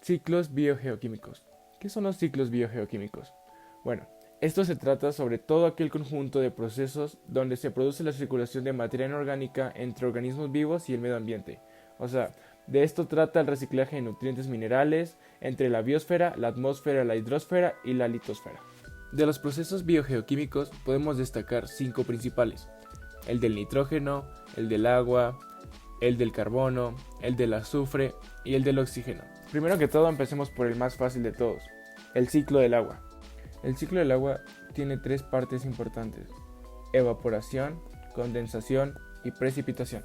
Ciclos biogeoquímicos. ¿Qué son los ciclos biogeoquímicos? Bueno, esto se trata sobre todo aquel conjunto de procesos donde se produce la circulación de materia inorgánica entre organismos vivos y el medio ambiente. O sea, de esto trata el reciclaje de nutrientes minerales entre la biosfera, la atmósfera, la hidrosfera y la litosfera. De los procesos biogeoquímicos podemos destacar 5 principales: el del nitrógeno, el del agua, el del carbono, el del azufre y el del oxígeno. Primero que todo, empecemos por el más fácil de todos, el ciclo del agua. El ciclo del agua tiene 3 partes importantes: evaporación, condensación y precipitación.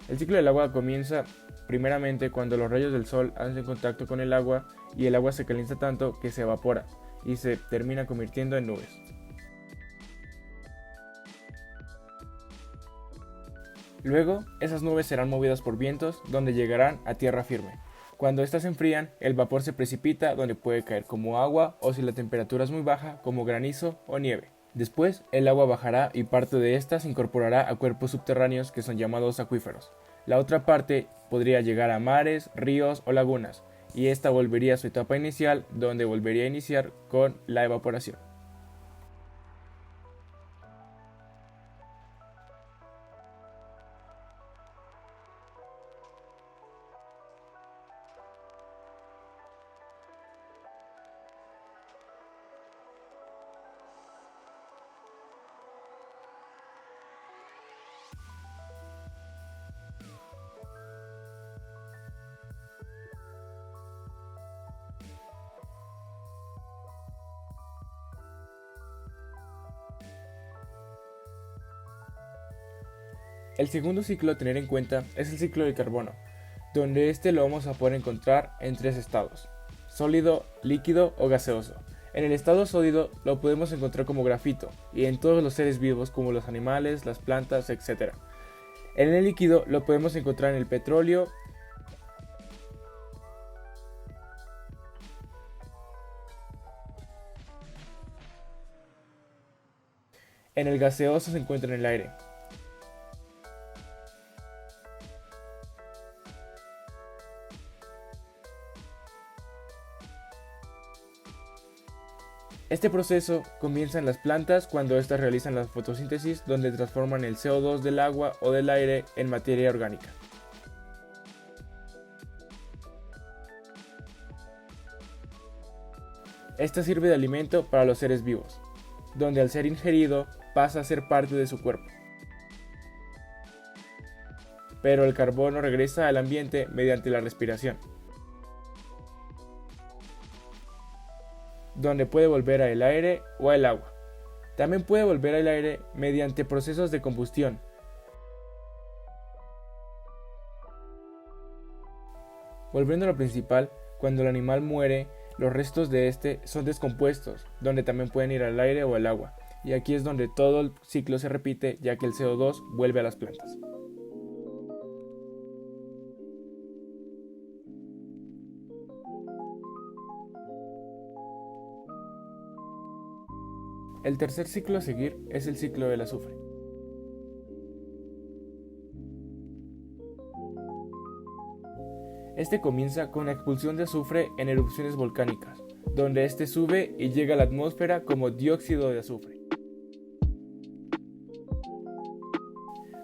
El ciclo del agua comienza primeramente cuando los rayos del sol hacen contacto con el agua y el agua se calienta tanto que se evapora y se termina convirtiendo en nubes. Luego, esas nubes serán movidas por vientos donde llegarán a tierra firme. Cuando estas se enfrían, el vapor se precipita donde puede caer como agua o, si la temperatura es muy baja, como granizo o nieve. Después, el agua bajará y parte de esta se incorporará a cuerpos subterráneos que son llamados acuíferos. La otra parte podría llegar a mares, ríos o lagunas, y esta volvería a su etapa inicial, donde volvería a iniciar con la evaporación. El segundo ciclo a tener en cuenta es el ciclo del carbono, donde este lo vamos a poder encontrar en 3 estados: sólido, líquido o gaseoso. En el estado sólido lo podemos encontrar como grafito y en todos los seres vivos como los animales, las plantas, etc. En el líquido lo podemos encontrar en el petróleo, en el gaseoso se encuentra en el aire. Este proceso comienza en las plantas cuando éstas realizan la fotosíntesis, donde transforman el CO2 del agua o del aire en materia orgánica. Esta sirve de alimento para los seres vivos, donde al ser ingerido pasa a ser parte de su cuerpo. Pero el carbono regresa al ambiente mediante la respiración, donde puede volver al aire o al agua. También puede volver al aire mediante procesos de combustión. Volviendo a lo principal, cuando el animal muere, los restos de este son descompuestos, donde también pueden ir al aire o al agua. Y aquí es donde todo el ciclo se repite, ya que el CO2 vuelve a las plantas. El tercer ciclo a seguir es el ciclo del azufre. Este comienza con la expulsión de azufre en erupciones volcánicas, donde este sube y llega a la atmósfera como dióxido de azufre,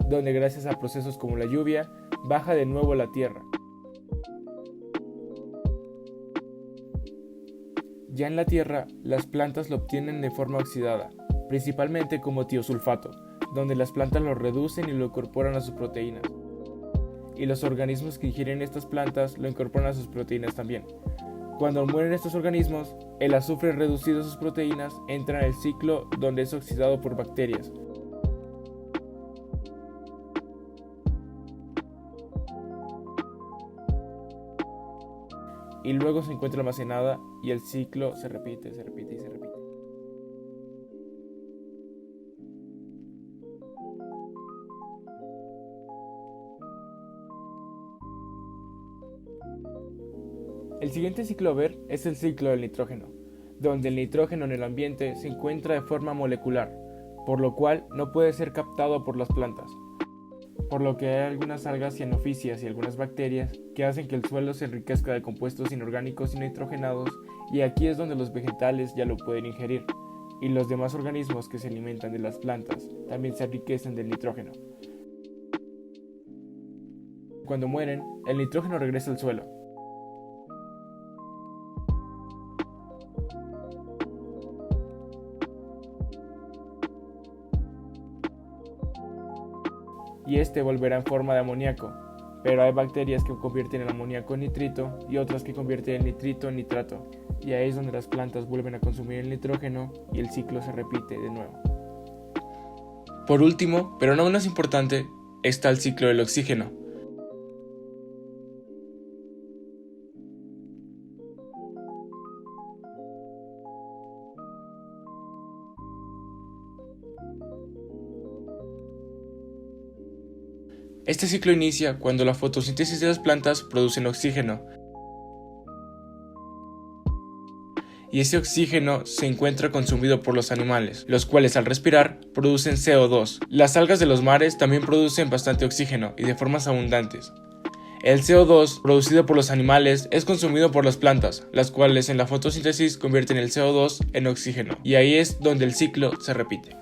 donde gracias a procesos como la lluvia, baja de nuevo a la tierra. Ya en la tierra, las plantas lo obtienen de forma oxidada, principalmente como tiosulfato, donde las plantas lo reducen y lo incorporan a sus proteínas. Y los organismos que ingieren estas plantas lo incorporan a sus proteínas también. Cuando mueren estos organismos, el azufre reducido a sus proteínas entra en el ciclo donde es oxidado por bacterias. Y luego se encuentra almacenada y el ciclo se repite, se repite y se repite. El siguiente ciclo a ver es el ciclo del nitrógeno, donde el nitrógeno en el ambiente se encuentra de forma molecular, por lo cual no puede ser captado por las plantas. por lo que hay algunas algas cianofisias y algunas bacterias que hacen que el suelo se enriquezca de compuestos inorgánicos y nitrogenados, y aquí es donde los vegetales ya lo pueden ingerir, y los demás organismos que se alimentan de las plantas también se enriquecen del nitrógeno. Cuando mueren, el nitrógeno regresa al suelo. Y este volverá en forma de amoníaco, pero hay bacterias que convierten el amoníaco en nitrito y otras que convierten el nitrito en nitrato, y ahí es donde las plantas vuelven a consumir el nitrógeno y el ciclo se repite de nuevo. Por último, pero no menos importante, está el ciclo del oxígeno. Este ciclo inicia cuando la fotosíntesis de las plantas produce oxígeno, y ese oxígeno se encuentra consumido por los animales, los cuales al respirar producen CO2. Las algas de los mares también producen bastante oxígeno y de formas abundantes. El CO2 producido por los animales es consumido por las plantas, las cuales en la fotosíntesis convierten el CO2 en oxígeno, y ahí es donde el ciclo se repite.